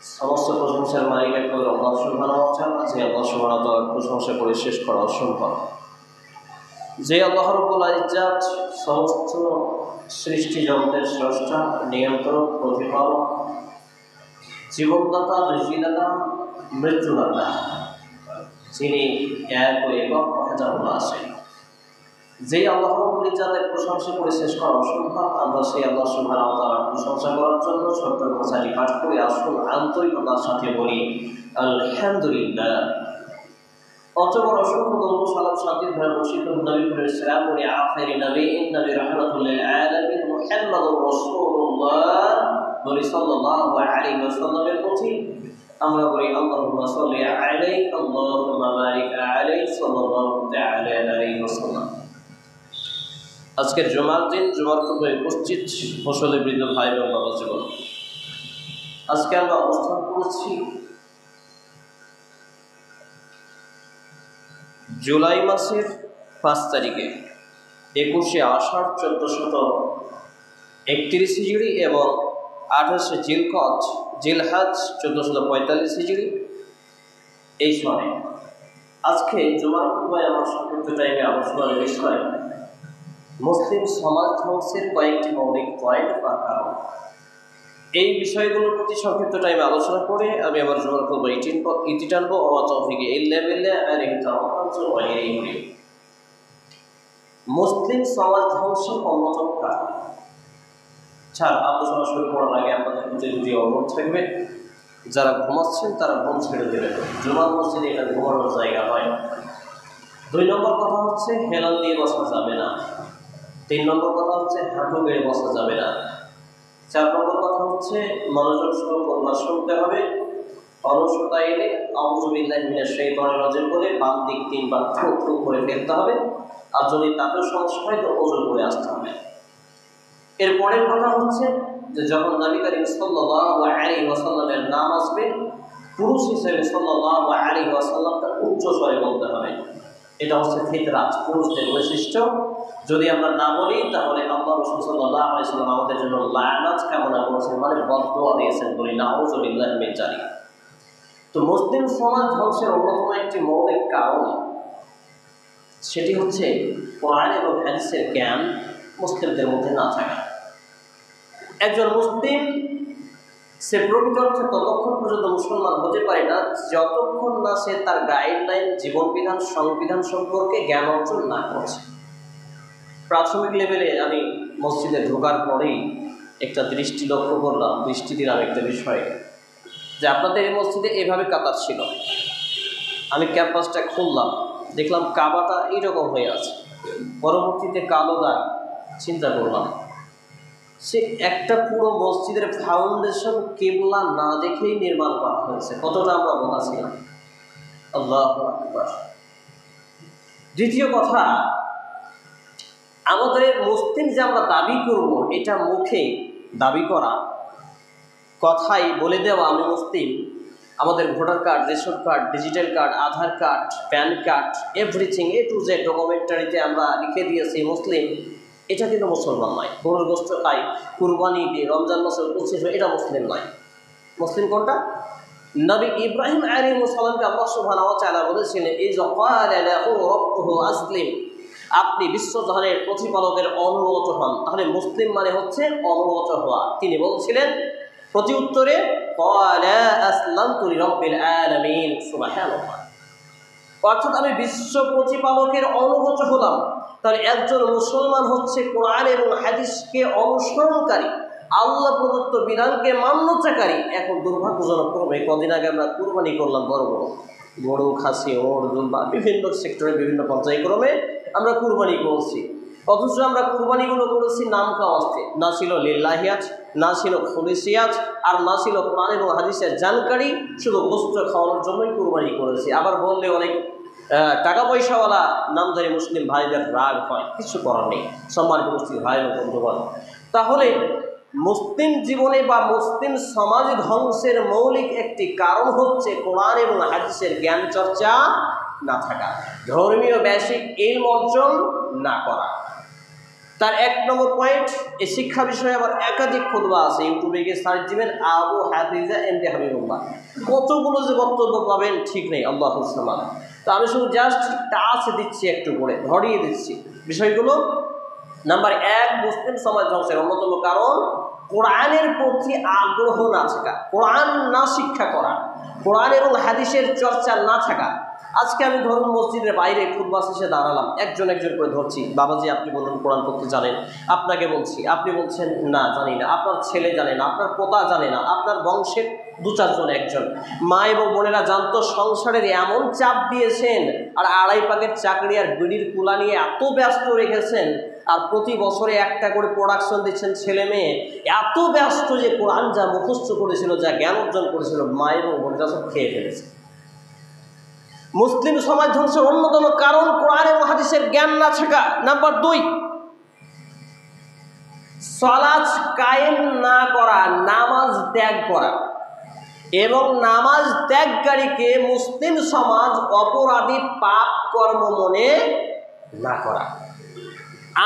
সমস্ত প্রশংসার মালিক একমাত্র আল্লাহ সুবহানাহু ওয়া তাআলা, যে আল্লাহ সুবহানাহু ওয়া তাআলার প্রশংসা করে শেষ করা অসম্ভব। যে আল্লাহ রাব্বুল ইজ্জত সমস্ত সৃষ্টি জগতের স্রষ্টা, নিয়ন্ত্রক, প্রতিপালক, জীবনদাতা, রিজিদাতা, মৃত্যুদাতা, যিনি এক ও একক ওয়াহদাহুল আছেন। যেই আল্লাহ রাব্বুল ইজ্জতের প্রশংসা করে শেষ করা অসম্ভব, আমরা সেই আল্লাহ সুবহানাহু ওয়া তাআলার প্রশংসা করার জন্য ছোট্ট ভাষাটি পাঠ করে আসুন আন্তরিকতার সাথে বলি আলহামদুলিল্লাহ। অতঃপর অসংখ্য দরুদ সালাম শান্তির ধারা বর্ষিত নবী করিম সাল্লাল্লাহু আলাইহি আখিরি নবী নবী রাহমাতুল লিল আলামিন মুহাম্মদুর রাসূলুল্লাহ সাল্লাল্লাহু আলাইহি ওয়াসাল্লামের প্রতি আমরা বলি আল্লাহুম্মা সাল্লি আলাইহি আল্লাহুম্মা বারিক আলাইহি সাল্লাল্লাহু তাআলা আলাইহি ওয়াসাল্লাম। আজকের জুমার দিন, জুমার খুতবায় উপস্থিত ফসলে বৃদ্ধ ভাই এবং বাবা জীবন, আজকে আমরা অবস্থান করছি জুলাই মাসের 5 তারিখে 21শে আষাঢ় 1431 হিজরি এবং 28শে জিলহাজ 1445 হিজরি এই সনে। আজকে জুমার খুতবায় আমার সংক্ষিপ্ত টাইমে আলোচনার বিষয় মুসলিম সমাজ ধ্বংসের কয়েকটি মৌলিক পয়েন্ট বা কারণ। এই বিষয়গুলোর প্রতি সংক্ষিপ্ত টাইমে আলোচনা করে আমি আমার জুমার খুতবা ইতি টানবো। ওয়া তাওফিকে ইল্লা বিল্লাহ আলাইহি তাওয়াক্কালতু ওয়া ইলাইহি উনীব। মুসলিম সমাজ ধ্বংসের অন্যতম কারণ। আলোচনা শুরু করার আগে আপনাদের প্রতি দুটি অনুরোধ থাকবে, যারা ঘুমাচ্ছেন তারা ঘুম ছেড়ে দেবেন। জুমার মসজিদে এটা ঘুমানোর জায়গা নয়। 2 নম্বর কথা হচ্ছে হেলান দিয়ে বসা যাবে না। 3 নম্বর কথা হচ্ছে হাঁটু গেড়ে বসা যাবে না। 4 নম্বর কথা হচ্ছে মনোযোগ সহ কথা শুনতে হবে। অলসতা এলে আউযু বিল্লাহি মিনাশ শাইতানির রাজিম বলে বাম দিক 3 বার থু থু করে ফেলতে হবে। আর যদি তাতেও সমস্যা হয় তো ওযু করে আসতে হবে। এরপরের কথা হচ্ছে যে যখন নবী করিম সাল্লাল্লাহু আলাইহি ওয়াসাল্লামের নাম আসবে, পুরুষ হিসেবে সাল্লাল্লাহু আলাইহি ওয়াসাল্লামটা উচ্চ স্বরে বলতে হবে। এটা হচ্ছে ফিতরাত, পুরুষদের বৈশিষ্ট্য। যদি আমরা না বলি তাহলে আল্লাহ রাসূল সাল্লাল্লাহু আলাইহি ওয়াসাল্লাম আমাদের জন্য লাআনাত কামনা করেছেন, মানে বদদুয়া দিয়েছেন। বলি নাউযু বিল্লাহি মিন যালিক। তো মুসলিম সমাজ ধ্বংসের অন্যতম একটি মৌলিক কারণ, সেটি হচ্ছে কোরআন এবং হাদিসের জ্ঞান মুসলিমদের মধ্যে না থাকা। একজন মুসলিম সে প্রকৃত অর্থে ততক্ষণ পর্যন্ত মুসলমান হতে পারে না যতক্ষণ না সে তার গাইডলাইন, জীবনবিধান, সংবিধান সম্পর্কে জ্ঞান অর্জন না করছে। প্রাথমিক লেভেলে আমি মসজিদে ঢোকার পরেই একটা দৃষ্টি লক্ষ্য করলাম, দৃষ্টি দিলাম একটা বিষয়ে, যে আপনাদের এই মসজিদে এভাবে কাতার ছিল। আমি ক্যাম্পাসটা খুললাম, দেখলাম কাবাটা এইরকম হয়ে আছে, পরবর্তীতে কালো দাগ। চিন্তা করলাম সে একটা পুরো মসজিদের ফাউন্ডেশন কিবলা না দেখেই নির্মাণ করা হয়েছে। কতটা আমরা বোঝা ছিলাম। আল্লাহু আকবার। দ্বিতীয় কথা, আমাদের মুসলিম যে আমরা দাবি করব, এটা মুখে দাবি করা, কথাই বলে দেওয়া আমি মুসলিম, আমাদের voter card, ration card, digital card, Aadhaar card, pan card, everything A to Z ডকুমেন্টারিতে আমরা লিখে দিয়েছি মুসলিম, এটা কিন্তু মুসলমান নয়। গরুর গোশত খাই, কুরবানি দিয়ে, রমজান মাসে উপস্থিত হয়, এটা মুসলিম নয়। মুসলিম কোনটা? নবী ইব্রাহিম আলাইহিস সালামকে আল্লাহ সুবহানাহু ওয়া তাআলা বলেছিলেন, ইয ক্বালা লাহু রাব্বুহু আসলিম, আপনি বিশ্বজাহানের প্রতিপালকের অনুগত হন। তাহলে মুসলিম মানে হচ্ছে অনুগত হওয়া। তিনি বলছিলেন প্রতি উত্তরে, ক্বালা আসলামতু লিরাব্বিল আলামিন, সুবহানাল্লাহ। অর্থাৎ আমি বিশ্ব প্রতিপালকের অনুগত হলাম। তাহলে একজন মুসলমান হচ্ছে কোরআন এবং হাদিসকে অনুসরণকারী, আল্লাহ প্রদত্ত বিধানকে মান্যতাকারী। এখন দুর্ভাগ্যজনক ক্রমে কদিন আগে আমরা কুরবানি করলাম, বড় বড় গরু, খাসি, ওট, দুম্বা, বিভিন্ন সেক্টরে বিভিন্ন পর্যায়ক্রমে আমরা কুরবানি করছি। অথচ আমরা কুরবানিগুলো করেছি নাম কাওয়াস্তে, না ছিল লিল্লাহিয়াত, না ছিল খুলিসিয়াত, আর না ছিল কোরআন এবং হাদিসের জানকারি। শুধু গোশত খাওয়ানোর জন্যই কুরবানি করেছি। আবার বললে অনেক টাকা পয়সাওয়ালা নামধারী মুসলিম ভাইদের রাগ হয়, কিছু করার নেই। সম্মানিত মুসলিম ভাই ও বন্ধুগণ, তাহলে মুসলিম জীবনে বা মুসলিম সমাজ ধ্বংসের মৌলিক একটি কারণ হচ্ছে কোরআন এবং হাদিসের জ্ঞান চর্চা না থাকা, ধর্মীয় বেসিক ইলম অর্জন না করা। তার 1 নম্বর পয়েন্ট, এই শিক্ষা বিষয়ে আবার একাধিক খুতবা আছে, ইউটিউবে গিয়ে সার্চ দিবেন আবু হাফিজা এমডি হাবিবুল্লাহ, কতগুলো যে বক্তব্য পাবেন ঠিক নেই। আল্লাহু সামাদ। তো আমি শুধু জাস্ট টাচ দিচ্ছি, একটু করে ধরিয়ে দিচ্ছি বিষয়গুলো। নাম্বার 1, মুসলিম সমাজ ধ্বংসের অন্যতম কারণ কোরআনের প্রতি আগ্রহ না থাকা, কোরআন না শিক্ষা করা, কোরআন এবং হাদিসের চর্চা না থাকা। আজকে আমি ধরুন মসজিদের বাইরে খুতবা শেষে দাঁড়ালাম, একজন করে ধরছি, বাবাজি আপনি বলুন কোরআন পড়তে জানেন? আপনাকে বলছি, আপনি বলছেন না জানি না, আপনার ছেলে জানে না, আপনার পোতা জানে না, আপনার বংশের 2-4 জন, একজন মা এবং বোনেরা জানতো, সংসারের এমন চাপ দিয়েছেন, আর 2.5 পাকের চাকরি আর বিড়ির কুলা নিয়ে এত ব্যস্ত রেখেছেন, আর প্রতি বছরে একটা করে প্রোডাকশন দিচ্ছেন ছেলে মেয়ে, এত ব্যস্ত যে কোরআন যা মুখস্থ করেছিল, যা জ্ঞান অর্জন করেছিল, মা এবং বোনেরা সব খেয়ে ফেলেছে। মুসলিম সমাজ ধ্বংসের অন্যতম কারণ কোরআন এবং হাদিসের জ্ঞান না থাকা। নাম্বার 2, সালাত কায়েম না করা, নামাজ ত্যাগ করা, এবং নামাজ ত্যাগকারীকে মুসলিম সমাজ অপরাধী, পাপ কর্ম মনে না করা।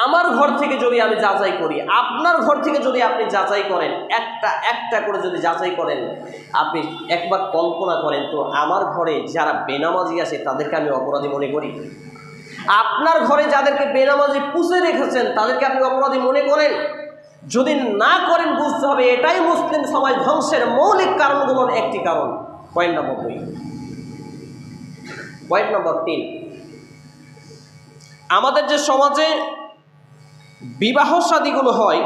আমার ঘর থেকে যদি আমি যাচাই করি, আপনার ঘর থেকে যদি আপনি যাচাই করেন, একটা করে যদি যাচাই করেন, আপনি একবার কল্পনা করেন তো, আমার ঘরে যারা বেনামাজি আছে তাদেরকে আমি অপরাধী মনে করি? আপনার ঘরে যাদেরকে বেনামাজি পুষে রেখেছেন তাদেরকে আপনি অপরাধী মনে করেন? যদি না করেন, বুঝতে হবে এটাই মুসলিম সমাজ ধ্বংসের মৌলিক কারণগুলোর একটি কারণ। Point number 2। পয়েন্ট নম্বর 3, আমাদের যে সমাজে বিবাহ শাদীগুলো হয়,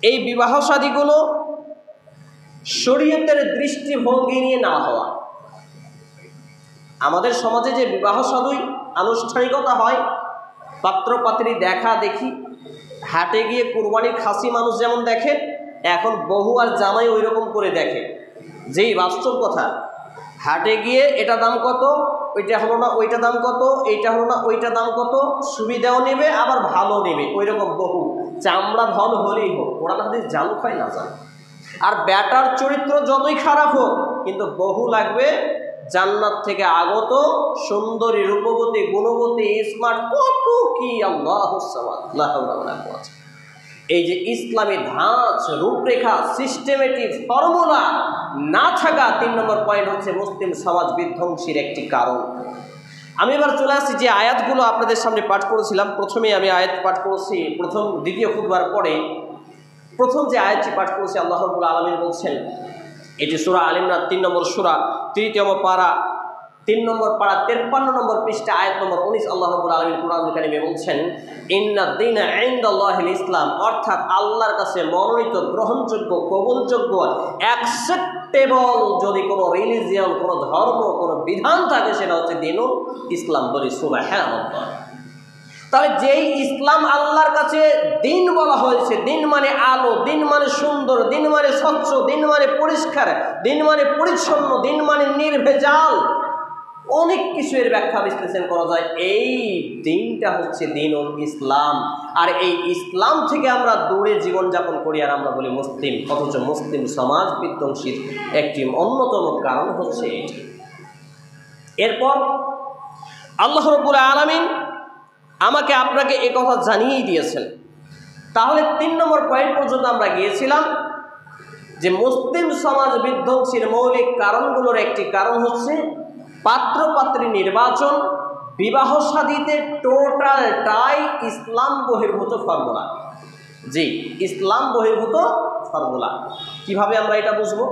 এই বিবাহ শাদীগুলো শরীয়তের দৃষ্টিভঙ্গি নিয়ে না হওয়া। আমাদের সমাজে যে বিবাহ শাদী আনুষ্ঠানিকতা হয়, পাত্রপাত্রী দেখা দেখি, হাটে গিয়ে কুরবানির খাসি মানুষ যেমন দেখে, এখন বহু আর জামাই ওই রকম করে দেখে। যেই বাস্তব কথা, হাটে গিয়ে এটা দাম কত, ওইটা হলো না, ওইটা দাম কত, এইটা হলো না, ওইটা দাম কত, সুবিধাও নেবে আবার ভালো নেবে, ওই রকম বহু। চামড়া ধন হলেই হোক, কোরআন হাদিস জানুক হয় না জান, আর ব্যাটার চরিত্র যতই খারাপ হোক, কিন্তু বহু লাগবে জান্নাত থেকে আগত, সুন্দরী, রূপবতী, গুণবতী, স্মার্ট, কত কি। আল্লাহু সামাদ। এই যে ইসলামী ধাঁচ, রূপরেখা, সিস্টেমেটিক ফর্মুলা না থাকা 3 নম্বর পয়েন্ট হচ্ছে মুসলিম সমাজ বিধ্বংসীর একটি কারণ। আমি এবার চলে আসছি যে আয়াতগুলো আপনাদের সামনে পাঠ করেছিলাম। প্রথমেই আমি আয়াত পাঠ করেছি, দ্বিতীয় খুতবার পরে প্রথম যে আয়াতটি পাঠ করেছি, আল্লাহ রাব্বুল আলামিন বলছেন, এটি সূরা আল ইমরান 3 নম্বর সূরা, 3তম পারা, 3 নম্বর পারা, 53 নম্বর পৃষ্ঠা, আয়াত নম্বর 19। আল্লাহ রাব্বুল আলামিন কোরআনুল কারীমে বলছেন, ইন্নাদ-দীনা ইনদাল্লাহিল ইসলাম, অর্থাৎ আল্লাহর কাছে মনোনীত, গ্রহণযোগ্য, কবুলযোগ্য, অ্যাকসেপ্টেবল যদি কোনো রিলিজিয়ন, কোনো ধর্ম, কোনো বিধান থাকে, সেটা হচ্ছে দ্বীনুল ইসলাম। বলি সুবহানাল্লাহ। তাহলে যেই ইসলাম আল্লাহর কাছে দিন বলা হয়েছে, দিন মানে আলো, দিন মানে সুন্দর, দিন মানে স্বচ্ছ, দিন মানে পরিষ্কার, দিন মানে পরিচ্ছন্ন, দিন মানে নির্ভেজাল, অনেক কিছু এর ব্যাখ্যা বিশ্লেষণ করা যায়। এই দিনটা হচ্ছে দ্বীনুল ইসলাম। আর এই ইসলাম থেকে আমরা দূরে জীবনযাপন করি, আর আমরা বলি মুসলিম, অথচ মুসলিম সমাজ বিধ্বংসীর একটি অন্যতম কারণ হচ্ছে এটি। এরপর আল্লাহ রাব্বুল আলামিন আমাকে আপনাকে এ কথা জানিয়েই দিয়েছেন। তাহলে 3 নম্বর পয়েন্ট পর্যন্ত আমরা গিয়েছিলাম যে মুসলিম সমাজ বিধ্বংসীর মৌলিক কারণগুলোর একটি কারণ হচ্ছে পাত্রপাত্রী নির্বাচন, বিবাহ শাদীতে টোটালটাই ইসলাম বহির্ভূত ফর্মুলা। জি, ইসলাম বহির্ভূত ফর্মুলা। কিভাবে আমরা এটা বুঝবো?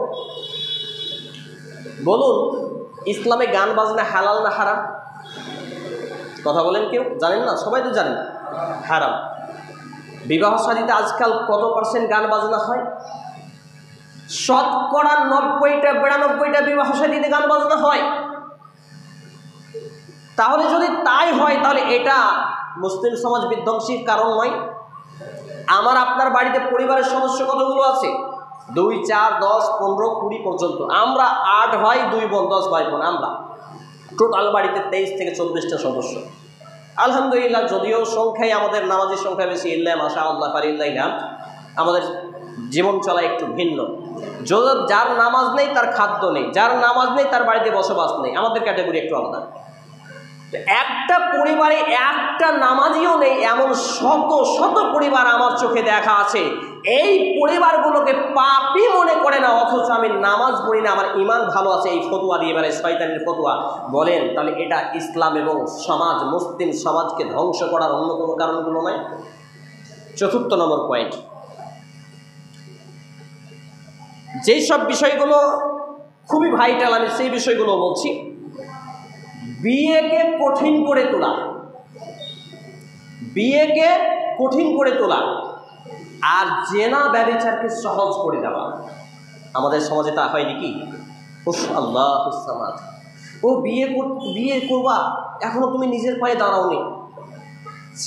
বলুন, ইসলামে গান বাজনা হালাল না হারাম? কথা বলেন, কেউ জানেন না? সবাই তো জানেন হারাম। বিবাহ শাদীতে আজকাল কত % গান বাজনা হয়? শতকরা 90-92টা বিবাহ শাদীতে গান বাজনা হয়। তাহলে যদি তাই হয়, তাহলে এটা মুসলিম সমাজ বিধ্বংসীর কারণ নয়? আমার আপনার বাড়িতে পরিবারের সদস্য কতগুলো আছে? 2, 4, 10, 15, 20 পর্যন্ত। আমরা 8 ভাই, 2 বোন, 10 ভাই বোন। আমরা টোটাল বাড়িতে 23 থেকে 24টা সদস্য। আলহামদুলিল্লাহ, যদিও সংখ্যায় আমাদের নামাজের সংখ্যা বেশি, ইল্লা মাশাআল্লাহ ফারিল্লাহ, আমাদের জীবন চলা একটু ভিন্ন। যার নামাজ নেই তার খাদ্য নেই, যার নামাজ নেই তার বাড়িতে বসবাস নেই। আমাদের ক্যাটাগরি একটু আলাদা। একটা পরিবারে একটা নামাজিও নেই এমন শত শত পরিবার আমার চোখে দেখা আছে। এই পরিবারগুলোকে পাপী মনে করে না, অথচ আমি নামাজ পড়ি না, আমার ঈমান ভালো আছে, এই ফতোয়া দিয়ে বেড়ায়, শয়তানের ফতোয়া। বলেন তাহলে এটা ইসলাম এবং সমাজ, মুসলিম সমাজকে ধ্বংস করার অন্যতম কারণগুলো নয়? চতুর্থ নম্বর পয়েন্ট, যেই সব বিষয়গুলো খুবই ভাইটাল আমি সেই বিষয়গুলো বলছি। বিয়েকে কঠিন করে তোলা, বিয়েকে কঠিন করে তোলা আর জেনা ব্যভিচারকে সহজ করে দেওয়া। আমাদের সমাজে তা হয় নাকি? আল্লাহ ও বিয়ে করবা, এখনো তুমি নিজের পায়ে দাঁড়াওনি।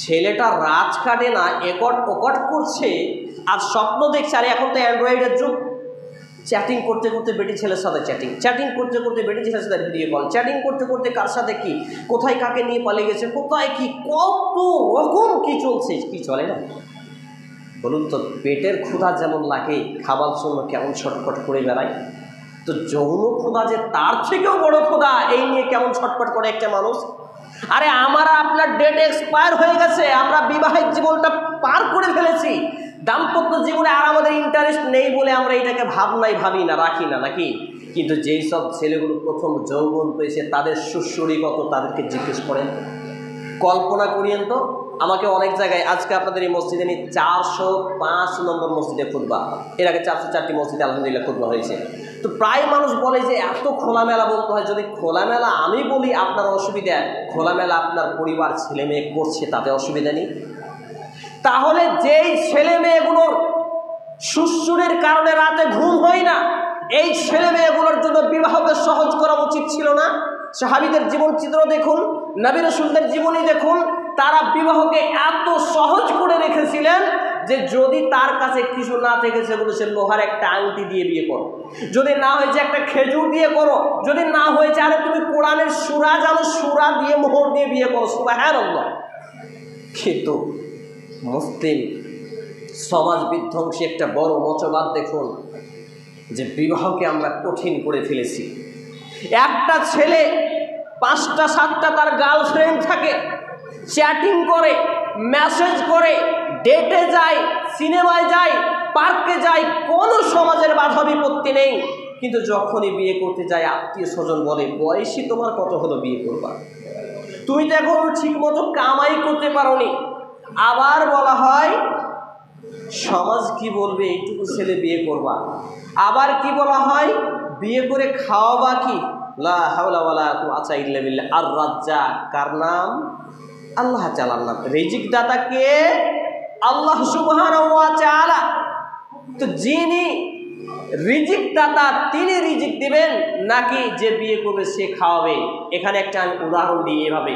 ছেলেটা রাত কাটে না, একট ওকট করছে আর স্বপ্ন দেখছে। আরে এখন তো অ্যান্ড্রয়েডের যুগ, চ্যাটিং করতে করতে বেটি ছেলের সাথে চ্যাটিং করতে করতে বেটি ছেলের সাথে ভিডিও কল, চ্যাটিং করতে করতে কার সাথে কি, কোথায় কাকে নিয়ে পালিয়ে গেছে, কোথায় কি, কত রকম কি চলছে, কি চলে না বলুন তো? পেটের ক্ষুধা যেমন লাগে, খাবার জন্য কেমন ছটফট করে বেড়ায়, তো যৌন ক্ষুধা যে তার থেকেও বড় ক্ষুধা, এই নিয়ে কেমন ছটফট করে একটা মানুষ। আরে আমার আপনার ডেট এক্সপায়ার হয়ে গেছে, আমরা বিবাহিত জীবনটা পার করে ফেলেছি, দাম্পত্য জীবনে আর আমাদের ইন্টারেস্ট নেই বলে আমরা এটাকে ভাবি না, রাখি না নাকি? কিন্তু যেই সব ছেলেগুলো প্রথম যৌবন পেয়েছে তাদের সুশ্রী কত, তাদেরকে জিজ্ঞেস করেন, কল্পনা করিয়েন তো। আমাকে অনেক জায়গায়, আজকে আপনাদের এই মসজিদে নিয়ে 405 নম্বর মসজিদে খুতবা, এর আগে 404টি মসজিদে আলহামদুলিল্লাহ খুতবা হয়েছে। তো প্রায় মানুষ বলে যে এত খোলামেলা বলতে হয়। যদি খোলামেলা আমি বলি আপনার অসুবিধা, খোলামেলা আপনার পরিবার ছেলে মেয়ে করছে তাতে অসুবিধা নেই। তাহলে যেই ছেলে মেয়েগুলোর সুশ্রুরের কারণে রাতে ঘুম হয় না, এই ছেলে মেয়েগুলোর জন্য বিবাহকে সহজ করা উচিত ছিল না? সাহাবীদের জীবন চিত্র দেখুন, নবী রাসূলদের জীবনী দেখুন, তারা বিবাহকে এত সহজ করে রেখেছিলেন যে যদি তার কাছে কিছু না থেকে সেগুলো সে লোহার একটা আংটি দিয়ে বিয়ে করো, যদি না হয়েছে একটা খেজুর দিয়ে করো, যদি না হয়েছে আরে তুমি কোরআনের সূরা জানো, সূরা দিয়ে মোহর দিয়ে বিয়ে করো, সুবহানাল্লাহ। কিন্তু মুসলিম সমাজ বিধ্বংসী একটা বড় মতবাদ দেখুন, যে বিবাহকে আমরা কঠিন করে ফেলেছি। একটা ছেলে 5টা 7টা তার গার্লফ্রেন্ড থাকে, চ্যাটিং করে, মেসেজ করে, ডেটে যায়, সিনেমায় যায়, পার্কে যায়, কোনো সমাজের বাধা বিপত্তি নেই। কিন্তু যখনই বিয়ে করতে যায় আত্মীয় স্বজন বলে, বয়সী তোমার কত হলো বিয়ে করবা, তুমি তো এখন ঠিক মতো কামাই করতে পারোনি। আবার বলা হয় সমাজ কি বলবে, এইটুকু ছেলে বিয়ে করবা। আবার কি বলা হয়, বিয়ে করে খাওয়াবা কি, লা হাওলা ওয়ালা কুওয়াতা ইল্লা বিল্লাহ। আর রাজ্জাক কার নাম? আল্লাহ তাআলার নাম। রিজিক দাতা কে? আল্লাহ সুবহানাহু ওয়া তাআলা। তো যিনি রিজিক দাতা তিনি রিজিক দিবেন নাকি যে বিয়ে করবে সে খাওয়াবে? এখানে একটা আমি উদাহরণ দিই। এভাবে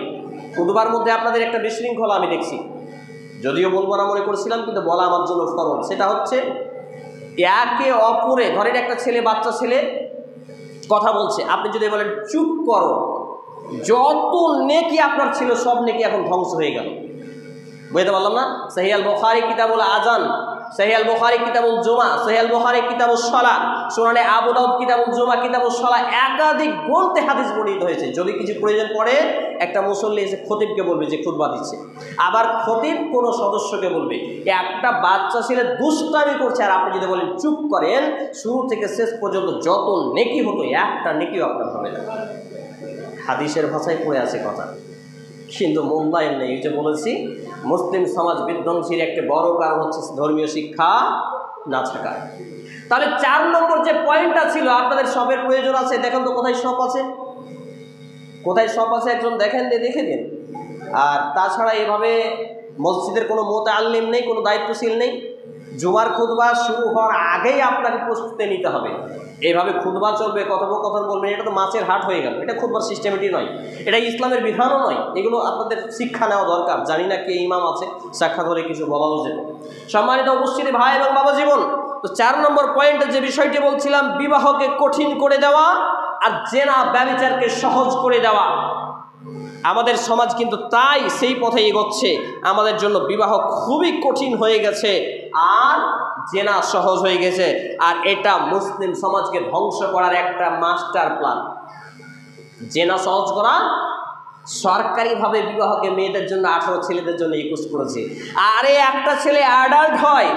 খুতবার মধ্যে আপনাদের একটা বিশৃঙ্খলা আমি দেখছি, যদিও বলবো না মনে করেছিলাম, কিন্তু বলা আমার জন্য ফরজ। সেটা হচ্ছে একে অপরে, ধরেন একটা ছেলে, বাচ্চা ছেলে কথা বলছে, আপনি যদি বলেন চুপ করো, যত নেকি আপনার ছিল সব নেকি এখন ধ্বংস হয়ে গেল। বুঝতে পারলাম না? সহিহ আল বুখারী কিতাবুল আযান, সহিহ আল বুখারী কিতাবুল জুমা, সহিহ আল বুখারী কিতাবুস সালাত, সুনানে আবু দাউদ কিতাবুল জুমা, কিতাবুস সালাত, একাধিক গ্রন্থে হাদিস বর্ণিত হয়েছে। যদি কিছু প্রয়োজন পড়ে একটা মুসল্লি এসে খতিবকে বলবে যে খুতবা দিচ্ছে, আবার খতিব কোনো সদস্যকে বলবে। একটা বাচ্চা ছেলে দুষ্টামি করছে আর আপনি যদি বলেন চুপ করেন, শুরু থেকে শেষ পর্যন্ত যত নেকি হতো একটা নেকিও আপনার হবে না। হাদিসের ভাষায় পড়ে আছে কথা, কিন্তু মূল্যায়ন নেই। যে বলেছি মুসলিম সমাজ বিধ্বংসীর একটা বড় কারণ হচ্ছে ধর্মীয় শিক্ষা না থাকা। তাহলে 4 নম্বর যে পয়েন্টটা ছিল, আপনাদের সবের প্রয়োজন আছে, দেখেন তো কোথায় সব আছে, কোথায় সব আছে একজন দেখেন, দেখে দিন। আর তাছাড়া এভাবে মসজিদের কোনো মুতাআল্লিম নেই, কোনো দায়িত্বশীল নেই। জুমার খুতবা শুরু হওয়ার আগেই আপনাকে প্রস্তুতি নিতে হবে। এইভাবে খুতবা চলবে, কথোপকথন বলবেন, এটা তো মাছের হাট হয়ে গেল। এটা খুতবার সিস্টেমেটি নয়, এটা ইসলামের বিধানও নয়। এগুলো আপনাদের শিক্ষা নেওয়া দরকার। জানি না কে ইমাম আছে, সাক্ষাৎ হলে কিছু বলাও যেত। সম্মানিত উপস্থিতি ভাই এবং বাবা জীবন, তো 4 নম্বর পয়েন্টে যে বিষয়টি বলছিলাম, বিবাহকে কঠিন করে দেওয়া আর জেনা ব্যভিচারকে সহজ করে দেওয়া। আমাদের সমাজ কিন্তু তাই সেই পথে এগোচ্ছে। আমাদের জন্য বিবাহ খুবই কঠিন হয়ে গেছে আর জেনা সহজ হয়ে গেছে। আর এটা মুসলিম সমাজকে ধ্বংস করার একটা মাস্টার প্ল্যান। জেনা সহজ করা সরকারিভাবে বিবাহকে মেয়েদের জন্য 18, ছেলেদের জন্য 21 করেছে। আরে একটা ছেলে অ্যাডাল্ট হয়,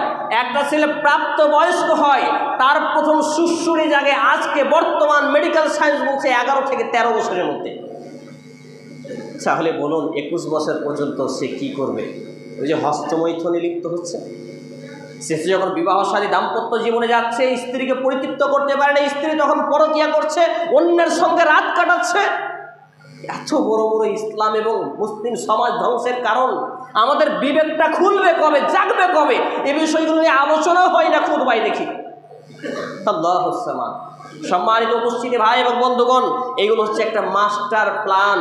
একটা ছেলে প্রাপ্তবয়স্ক হয়, তার প্রথম সুশ্রুরি জাগে আজকে বর্তমান মেডিকেল সায়েন্স বলছে 11 থেকে 13 বছরের মধ্যে। তাহলে বলুন 21 বছর পর্যন্ত সে কি করবে? ওই যে হস্তমৈথুনে লিপ্ত হচ্ছে। সে যখন বিবাহশালী দাম্পত্য জীবনে যাচ্ছে, স্ত্রীকে পরিতৃপ্ত করতে পারে না, স্ত্রী তখন পরকীয়া করছে, অন্যের সঙ্গে রাত কাটাচ্ছে। এত বড় বড় ইসলাম এবং মুসলিম সমাজ ধ্বংসের কারণ। আমাদের বিবেকটা খুলবে কবে, জাগবে কবে? এই বিষয়গুলো নিয়ে আলোচনা হয় না, খুতবায় দেখি। আল্লাহু সামাদ। সম্মানিত উপস্থিতি ভাই এবং বন্ধুগণ, এইগুলো হচ্ছে একটা মাস্টার প্ল্যান,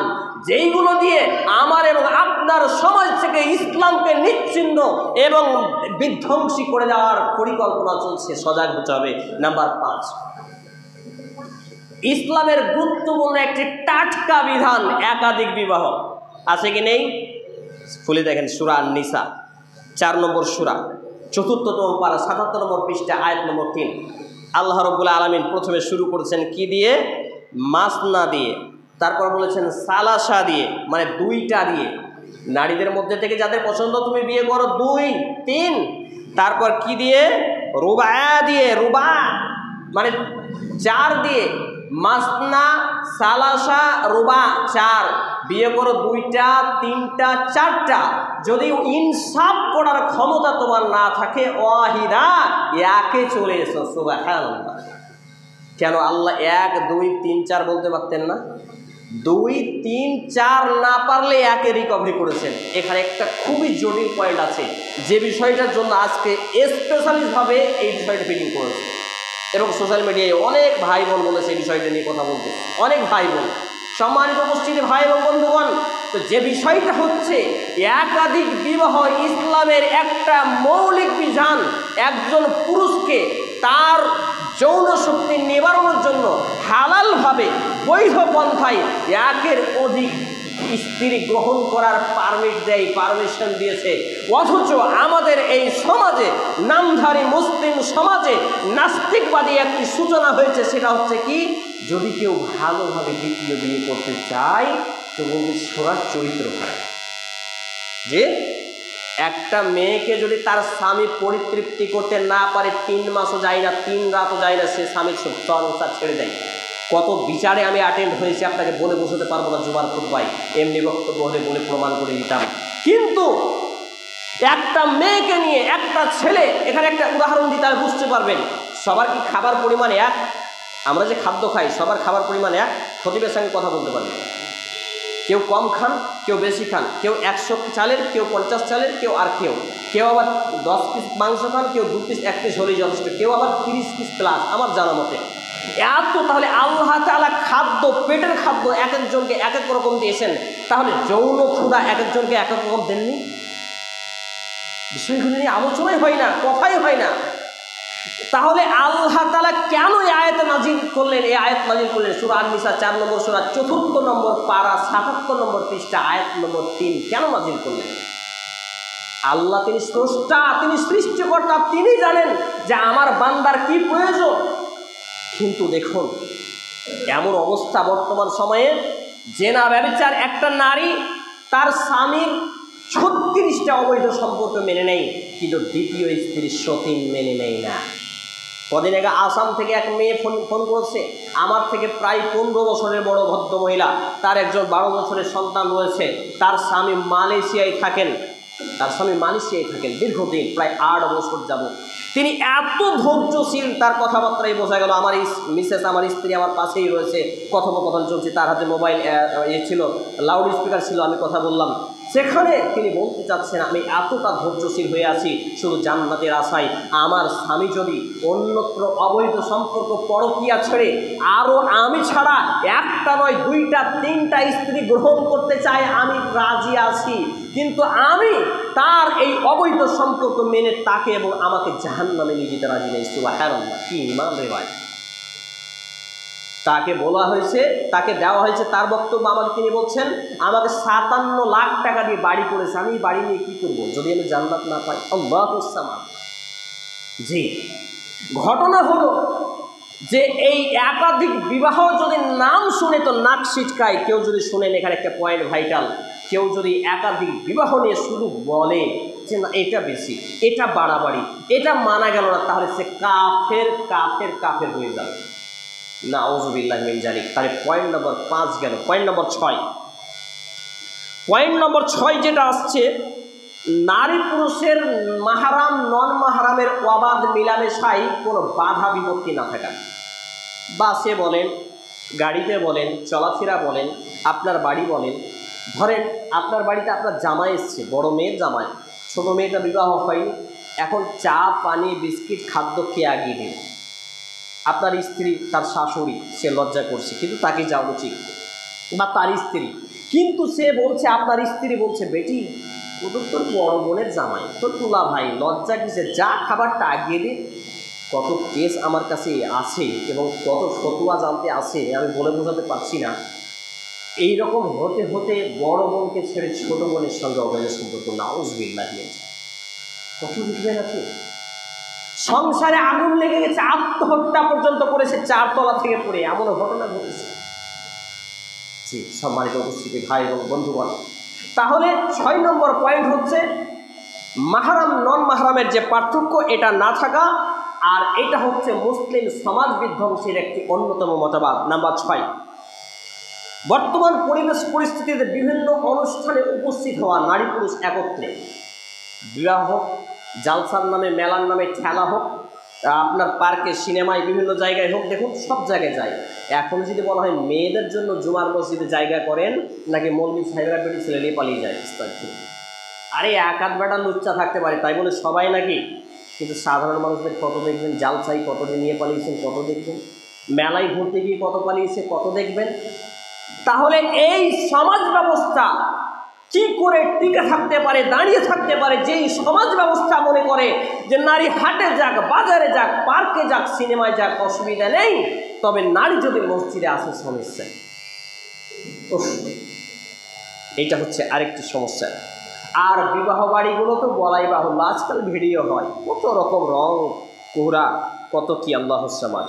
যেইগুলো দিয়ে আমার এবং আপনার সমাজ থেকে ইসলামকে নিচ্ছিন্ন এবং বিধ্বংসী করে দেওয়ার পরিকল্পনা চলছে। সজাগ হতে হবে। নাম্বার 5, ইসলামের গুরুত্বপূর্ণ একটি টাটকা বিধান, একাধিক বিবাহ। আছে কি নেই? খুলে দেখেন সূরা আন-নিসা 4 নম্বর সূরা, 4তম পারা, 77 নম্বর পৃষ্ঠা, আয়াত নম্বর 3। আল্লাহ রাব্বুল আলামিন প্রথমে শুরু করেছেন কি দিয়ে? মাসনা দিয়ে। তারপর বলেছেন সালাসা দিয়ে, মানে 2টা দিয়ে। নারীদের মধ্যে থেকে যাদের পছন্দ তুমি বিয়ে করো 2, 3। তারপর কি দিয়ে? রুবা দিয়ে, রুবা মানে 4 দিয়ে। মাসনা, সালাসা, রুবা 4। বিয়ে করো 2টা, 3টা, 4টা। যদি ইনসাফ করার ক্ষমতা তোমার না থাকে, ওয়াহিদা, একে চলে এসো। সুবহানাল্লাহ। কেন আল্লাহ 1, 2, 3, 4 বলতে পারতেন না? 2, 3, 4 না পারলে একে রিকভারি করেছেন। এখানে একটা খুবই জটিল পয়েন্ট আছে, যে বিষয়টার জন্য আজকে স্পেশালিস্টভাবে এই বিষয়টা ফিটিং করেছে এবং সোশ্যাল মিডিয়ায় অনেক ভাই বোন বলেছে এই বিষয়টা নিয়ে কথা বলতে, অনেক ভাই বোন। সম্মানিত উপস্থিতি ভাই এবং বন্ধুগণ, তো যে বিষয়টা হচ্ছে একাধিক বিবাহ ইসলামের একটা মৌলিক বিধান। একজন পুরুষকে তার যৌন শক্তি নিবারণের জন্য হালালভাবে বৈধ পন্থায় 1-এর অধিক স্ত্রী গ্রহণ করার পারমিট দেয়, পারমিশন দিয়েছে। অথচ আমাদের এই সমাজে, নামধারী মুসলিম সমাজে নাস্তিকবাদী একটি সূচনা হয়েছে। সেটা হচ্ছে কি? যদি কেউ ভালোভাবে দ্বিতীয় বিয়ে করতে চায় তো বলবে সোনার চরিত্র হয়। যে একটা মেয়েকে যদি তার স্বামী পরিতৃপ্তি করতে না পারে, 3 মাসও যায় না, 3 রাতও যায় না, সে স্বামীর সংসার ছেড়ে দেয়। কত বিচারে আমি অ্যাটেন্ড হয়েছি, আপনাকে বলে বোঝাতে পারবো না। জুমার খুতবায় এমনি বক্তব্য হলে বলে প্রমাণ করে দিতাম। কিন্তু একটা মেয়েকে নিয়ে একটা ছেলে, এখানে একটা উদাহরণ দিতে হবে, বুঝতে পারবেন। সবার কি খাবার পরিমাণ এক? আমরা যে খাদ্য খাই সবার খাবার পরিমাণ এক? খতিবের সঙ্গে কথা বলতে পারবেন। কেউ কম খান, কেউ বেশি খান, কেউ 100 চালের, কেউ 50 চালের, কেউ আর কেউ আবার 10 পিস মাংস খান, কেউ 2 পিস 1 পিস হলেই যথেষ্ট, কেউ আবার 30 পিস প্লাস, আমার জানা মতে এত। তাহলে আল্লাহ তাআলা খাদ্য, পেটের খাদ্য এক একজনকে এক এক রকম দিয়েছেন, তাহলে যৌন ক্ষুধা এক একজনকে এক এক রকম দেননি? বিষয়গুলো নিয়ে আলোচনাই হয় না, কথাই হয় না। তাহলে আল্লাহ তাআলা কেন এই আয়াত নাজিল করলেন? এই আয়াত নাজিল করলেন সূরা আন-নিসা 4 নম্বর সূরা, 4 নম্বর পারা, 77 নম্বর পৃষ্ঠা, আয়াত নম্বর 3 কেন নাজিল করলেন? আল্লাহ তিনি স্রষ্টা, তিনি সৃষ্টিকর্তা, তিনি জানেন যে আমার বান্দার কি প্রয়োজন। কিন্তু দেখুন এমন অবস্থা বর্তমান সময়ে, জেনা ব্যভিচার, একটা নারী তার স্বামীর 36টা অবৈধ সম্পর্ক মেনে নেয়, কিন্তু দ্বিতীয় স্ত্রী সতীন মেনে নেয় না। কদিন আগে আসাম থেকে এক মেয়ে ফোন করেছে, আমার থেকে প্রায় 15 বছরের বড় ভদ্র মহিলা, তার একজন 12 বছরের সন্তান রয়েছে, তার স্বামী মালয়েশিয়ায় থাকেন, দীর্ঘদিন, প্রায় 8 বছর যাব। তিনি এত ধৈর্যশীল, তার কথাবার্তায় বোঝা গেল। আমার এই মিসেস, আমার স্ত্রী আমার পাশেই রয়েছে, কথোপকথন চলছে, তার হাতে মোবাইল ছিল, লাউড স্পিকার ছিল, আমি কথা বললাম। সেখানে তিনি বলতে চাচ্ছেন, আমি এতটা ধৈর্যশীল হয়ে আছি শুধু জান্নাতের আশায়। আমার স্বামী যদি অন্যত্র অবৈধ সম্পর্ক, পরকীয়া ছেড়ে আরও আমি ছাড়া 1টা নয় 2টা 3টা স্ত্রী গ্রহণ করতে চায়, আমি রাজি আছি, কিন্তু আমি তার এই অবৈধ সম্পর্ক মেনে তাকে এবং আমাকে জাহান্নামে নিয়ে যেতে রাজি নেই। সুবহানাল্লাহ, কি ঈমান রে ভাই! তাকে বলা হয়েছে, তাকে দেওয়া হয়েছে তার বক্তব্য, আমাকে তিনি বলছেন আমাকে 57 লাখ টাকা দিয়ে বাড়ি করেছে, আমি বাড়ি নিয়ে কি করবো যদি আমি জান্নাত না পাই? আল্লাহু সামাদ। জি, ঘটনা হলো যে এই একাধিক বিবাহ যদি নাম শুনে তো নাক ছিটকায়। কেউ যদি শুনেন, এখানে একটা পয়েন্ট ভাইটাল, কেউ যদি একাধিক বিবাহ নিয়ে শুধু বলে যে না এটা বেশি, এটা বাড়াবাড়ি, এটা মানা গেল না, তাহলে সে কাফের কাফের কাফের হয়ে যাবে। নাউযুবিল্লাহ মিন যালিক। তাহলে পয়েন্ট নম্বর 5 গেল। পয়েন্ট নম্বর 6, পয়েন্ট নম্বর 6 যেটা আসছে, নারী পুরুষের মাহারাম নন মাহারামের অবাধ মিলামেশায় কোনো বাধা বিপত্তি না থাকা। বাসে বলেন, গাড়িতে বলেন, চলাফেরা বলেন, আপনার বাড়ি বলেন, ধরেন আপনার বাড়িতে আপনার জামাই এসছে, বড় মেয়ের জামাই, ছোটো মেয়েটা বিবাহ হয়নি, এখন চা পানি বিস্কিট খাদ্য খেয়ে আগিয়ে দিন। আপনার স্ত্রী, তার শাশুড়ি, সে লজ্জা করছে কিন্তু তাকে যাওয়া উচিত, বা তার স্ত্রী, কিন্তু সে বলছে, আপনার স্ত্রী বলছে, বেটি ও তো তোর বড় বোনের জামাই, তোর তুলা ভাই, লজ্জা কিসে, যা খাবারটা আগিয়ে দিন। কত কেস আমার কাছে আছে এবং কত ফতুয়া জানতে আছে আমি বলে বোঝাতে পারছি না। এইরকম হতে হতে বড় বোনকে ছেড়ে ছোট বোনের সঙ্গে অবৈধ সম্পর্ক, নাউযুবিল্লাহ। কত দেখবেন আপনি, সংসারে আগুন লেগে গেছে, আত্মহত্যা পর্যন্ত করেছে 4 তলা থেকে পড়ে, এমনও ঘটনা ঘটেছে। জি সম্মানিত উপস্থিতি ভাই এবং বন্ধুগণ, তাহলে 6 নম্বর পয়েন্ট হচ্ছে মাহারাম নন মাহারামের যে পার্থক্য, এটা না থাকা, আর এটা হচ্ছে মুসলিম সমাজ বিধ্বংসীর একটি অন্যতম মতবাদ। নাম্বার 6, বর্তমান পরিবেশ পরিস্থিতিতে বিভিন্ন অনুষ্ঠানে উপস্থিত হওয়া নারী পুরুষ একত্রে, বিবাহ হোক, জালসার নামে, মেলার নামে, খেলা হোক, আপনার পার্কে, সিনেমায়, বিভিন্ন জায়গায় হোক, দেখুন সব জায়গায় যায়। এখন যদি বলা হয় মেয়েদের জন্য জুমার মসজিদে জায়গা করেন, নাকি মৌলবি সাহেবরা বেটি ছেলে নিয়ে পালিয়ে যায়। আরে এক আধ বেটা লুচ্চা থাকতে পারে তাই বলে সবাই নাকি? কিন্তু সাধারণ মানুষদের কত দেখবেন, জালসাই কতদিন নিয়ে পালিয়েছেন কত দেখবেন, মেলায় ঘুরতে গিয়ে কত পালিয়েছে কত দেখবেন। তাহলে এই সমাজ ব্যবস্থা কি করে টিকে থাকতে পারে, দাঁড়িয়ে থাকতে পারে, যেই সমাজ ব্যবস্থা মনে করে যে নারী হাটে যাক, বাজারে যাক, পার্কে যাক, সিনেমায় যাক, অসুবিধা নেই, তবে নারী যদি মসজিদে আসে সমস্যা। এইটা হচ্ছে আরেকটি সমস্যা। আর বিবাহ বাড়িগুলো তো বলাই বাহুল্য, আজকাল ভিডিও হয়, কত রকম রং কোহরা, কত কি আল্লাহ সামান।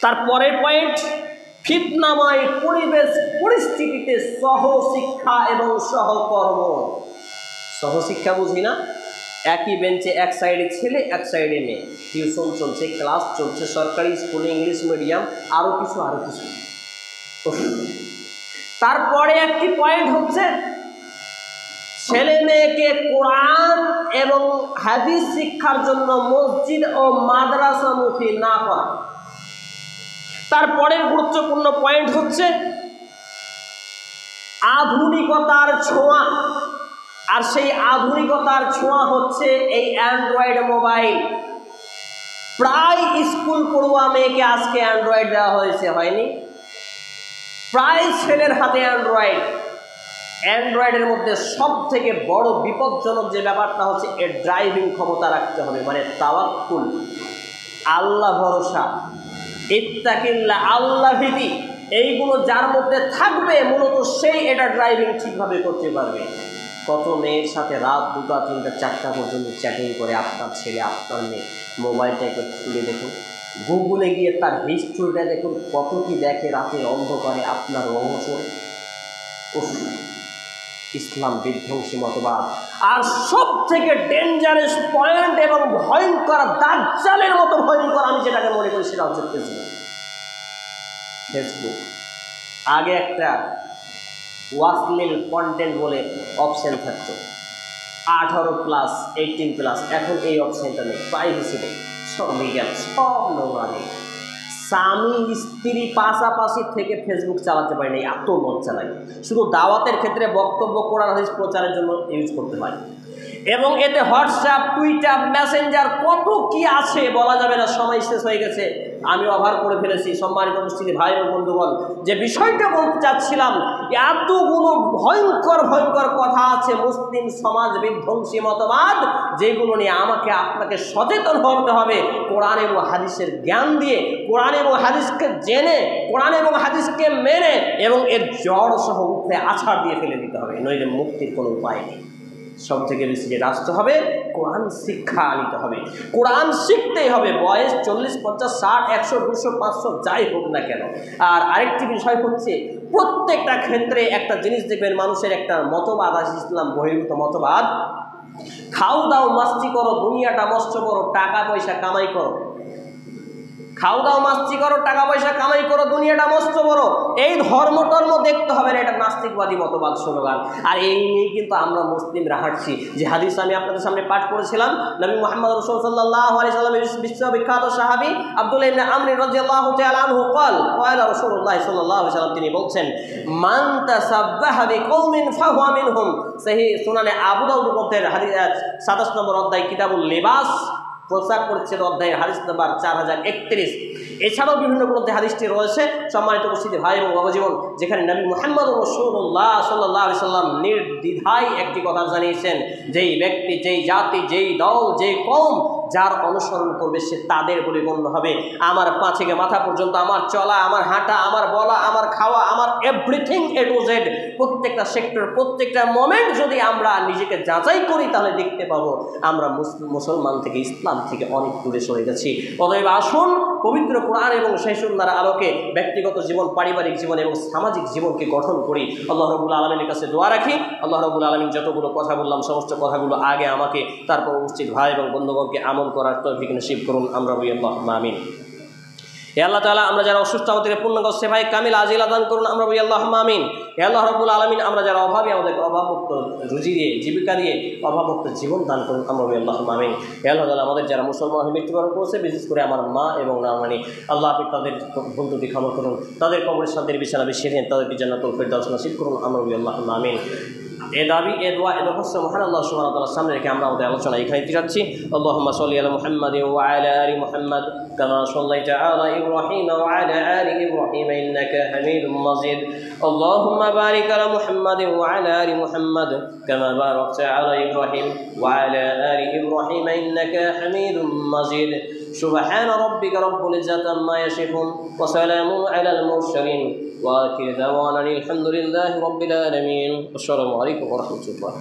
তারপরের পয়েন্ট, ফিতনাময় পরিবেশ পরিস্থিতিতে সহশিক্ষা এবং সহকর্ম। সহশিক্ষা বুঝি না, একই বেঞ্চে এক সাইডে ছেলে এক সাইডে মেয়ে, টিউশন চলছে, ক্লাস চলছে, সরকারি স্কুলে, ইংলিশ মিডিয়াম, আরও কিছু। তারপরে একটি পয়েন্ট হচ্ছে ছেলে মেয়েকে কোরআন এবং হাদিস শিক্ষার জন্য মসজিদ ও মাদ্রাসামুখী না করা। তারপরের গুরুত্বপূর্ণ পয়েন্ট হচ্ছে আধুনিকতার ছোঁয়া, আর সেই আধুনিকতার ছোঁয়া হচ্ছে এই অ্যান্ড্রয়েড মোবাইল। প্রায় স্কুল পড়ুয়া মেয়েকে আজকে অ্যান্ড্রয়েড দেওয়া হয়েছে, হয়নি? প্রায় ছেলের হাতে অ্যান্ড্রয়েড। অ্যান্ড্রয়েডের মধ্যে সব থেকে বড় বিপজ্জনক যে ব্যাপারটা হচ্ছে এর ড্রাইভিং ক্ষমতা রাখতে হবে, মানে তাওয়াক্কুল, আল্লাহ ভরসা, ইত্তাকিল্লাহ, আল্লাহ ভীতি, এইগুলো যার মধ্যে থাকবে মূলত সেই এটা ড্রাইভিং ঠিকভাবে করতে পারবে। কত মেয়ের সাথে রাত 2টা 3টা 4টা পর্যন্ত চ্যাটিং করে আপনার ছেলে, আপনার মেয়ে। মোবাইলটা একটু খুলে দেখুন, গুগলে গিয়ে তার হিস্ট্রিটা দেখুন, কত কি দেখে রাতের অন্ধকারে আপনার অবসর। ইসলাম বিধ্বংসী মতবাদ। আর সব থেকে ডেঞ্জারাস পয়েন্ট এবং ভয়ঙ্কর, দাজ্জালের মতো ভয়ঙ্কর আমি যেটাকে মনে করি সেটা হচ্ছে ফেসবুক। আগে একটা ওয়াসলিল কন্টেন্ট বলে অপশন থাকতো, 18+, 18+, এখন এই অপশনটা নেই, প্রাইভেসি নেই, সব লিগ্যাল, সব নোংরা নেই। স্বামী স্ত্রী পাশাপাশি থেকে ফেসবুক চালাতে পারি না, এত লজ্জা লাগে। শুধু দাওয়াতের ক্ষেত্রে বক্তব্য, কোরআন হাদিস প্রচারের জন্য ইউজ করতে পারি, এবং এতে হোয়াটসঅ্যাপ, টুইটার, মেসেঞ্জার, কত কি আছে বলা যাবে না, সময় শেষ হয়ে গেছে, আমি ওভার করে ফেলেছি। সম্মানিত উপস্থিতি ভাই ও বন্ধুগণ, যে বিষয়টা বলতে চাচ্ছিলাম, এতগুলো ভয়ঙ্কর ভয়ঙ্কর কথা আছে মুসলিম সমাজ বিধ্বংসী মতবাদ, যেগুলো নিয়ে আমাকে আপনাকে সচেতন হতে হবে। কোরআন এবং হাদিসের জ্ঞান দিয়ে, কোরআন এবং হাদিসকে জেনে, কোরআন এবং হাদিসকে মেনে, এবং এর জড় সহ উঠে আছাড় দিয়ে ফেলে দিতে হবে, নইলে মুক্তির কোনো উপায় নেই। সব থেকে বেশি যেটা আসতে হবে কোরআন শিক্ষা নিতে হবে, কোরআন শিখতেই হবে। বয়স 40, 50, 60, 100, 200, 500 যাই হোক না কেন। আর আরেকটি বিষয় হচ্ছে, প্রত্যেকটা ক্ষেত্রে একটা জিনিস দেখবেন, মানুষের একটা মতবাদ আছে, ইসলাম বহির্ভূত মতবাদ, খাও দাও মাস্তি করো, দুনিয়াটা মস্ত করো, টাকা পয়সা কামাই করো। খাও দাও মাস্তি করো, টাকা পয়সা কামাই করো, দুনিয়াটা মস্ত বড়, এই ধর্ম দেখতে হবে না, এটা নাস্তিকবাদী মতবাদ স্লোগান। আর এই নিয়ে কিন্তু আমরা মুসলিমরা হাঁটছি। যে হাদিস আমি আপনাদের সামনে পাঠ করেছিলাম, নবী মুহাম্মদ রাসূল সাল্লাল্লাহু আলাইহি সাল্লামের বিশ্ববিখ্যাত সাহাবী আব্দুল্লাহ ইবনে আমর রাদিয়াল্লাহু তাআলা আনহু ক্বালা রাসূলুল্লাহ সাল্লাল্লাহু আলাইহি সাল্লাম, তিনি বলছেন, মান তাসাব্বাহা বিকওমিন ফাহুয়া মিনহুম। সহিহ সুনানে আবু দাউদ গ্রন্থের হাদিস 27 নম্বর অধ্যায় কিতাবুল লিবাস, পোশাক পরিচ্ছেদ অধ্যায়ের হাদিস নাম্বার 4031। এছাড়াও বিভিন্ন গ্রন্থে হাদিসটি রয়েছে। সম্মানিত উপস্থিতি ভাই এবং বাবাজীবন, যেখানে নবী মুহাম্মদ রাসূলুল্লাহ সাল্লাল্লাহু আলাইহি সাল্লাম নির্দ্বিধায় একটি কথা জানিয়েছেন, যেই ব্যক্তি, যেই জাতি, যেই দল, যেই কওম যার অনুসরণ করবে সে তাদের বলে গণ্য হবে। আমার পা থেকে মাথা পর্যন্ত, আমার চলা, আমার হাঁটা, আমার বলা, আমার খাওয়া, আমার এভরিথিং এ টু জেড, প্রত্যেকটা সেক্টর, প্রত্যেকটা মোমেন্ট যদি আমরা নিজেকে যাচাই করি তাহলে দেখতে পাবো আমরা মুসলমান থেকে, ইসলাম থেকে অনেক দূরে সরে গেছি। অতএব আসুন পবিত্র কোরআন এবং সেই সুন্নাহর আলোকে ব্যক্তিগত জীবন, পারিবারিক জীবন এবং সামাজিক জীবনকে গঠন করি। আল্লাহ রাব্বুল আলামিনের কাছে দোয়া রাখি, আল্লাহ রাব্বুল আলামিন যতগুলো কথা বললাম সমস্ত কথাগুলো আগে আমাকে, তারপর উপস্থিত ভাই এবং বন্ধুগণকে আমল করার তৌফিক নসিব করুন। আমরা বলি আল্লাহুম্মা আমিন। হে আল্লাহ তাআলা, আমরা যারা অসুস্থ আমাদেরকে পূর্ণাঙ্গ সেবায় কামিল আজিলা দান করুন। আমরা বলি আল্লাহুম্মা আমিন। হে আল্লাহ রাব্বুল আলামিন, আমরা যারা অভাবী আমাদেরকে অভাবমুক্ত রুজি দিয়ে, জীবিকা দিয়ে অভাবমুক্ত জীবন দান করুন। আমরা বলি আল্লাহুম্মা আমিন। হে আল্লাহ তাআলা, আমাদের যারা মুসলমান হয়ে মৃত্যুবরণ করেছে, বিশেষ করে আমার মা এবং নামানি, আল্লাহ আপনি তাদের ভুল ত্রুটি ক্ষমা করুন, তাদের কবরের শান্তির বিছানা বিছিয়ে দিন, তাদেরকে জান্নাতুল ফেরদাউস নসিব করুন। আমরা বলি আল্লাহুম্মা আমিন। এ দাবি, এ দোয়া, এ দরখাস্ত মহান আল্লাহ সুবহানাহু ওয়া তাআলার সামনে রেখে আমরা আমাদের আলোচনা এখানে যাচ্ছি। আল্লাহুম্মা সাল্লি আলা মুহাম্মাদিন ওয়া আলা আলি মুহাম্মাদ কামা সাল্লাইতা আলা ইব্রাহিম ওয়া আলা আলি ইব্রাহিম ইন্নাকা হামিদুম মাজিদ। আল্লাহুম্মা বারিক আলা মুহাম্মাদিন ওয়া আলা আলি মুহাম্মাদ কামা বারাকতা আলা ইব্রাহিম ওয়া আলা আলি ইব্রাহিম ইন্নাকা হামিদুম মাজিদ। সুবহান রাব্বিকা রাব্বিল ইজ্জাতি আম্মা ইয়াসিফুন ওয়া সালামুন আলাল মুরসালিন ওয়া আখিরু দাওয়ানা আলহামদুলিল্লাহি রাব্বিল আলামিন। আসসালামু আলাইকুম ওয়া রাহমাতুল্লাহ।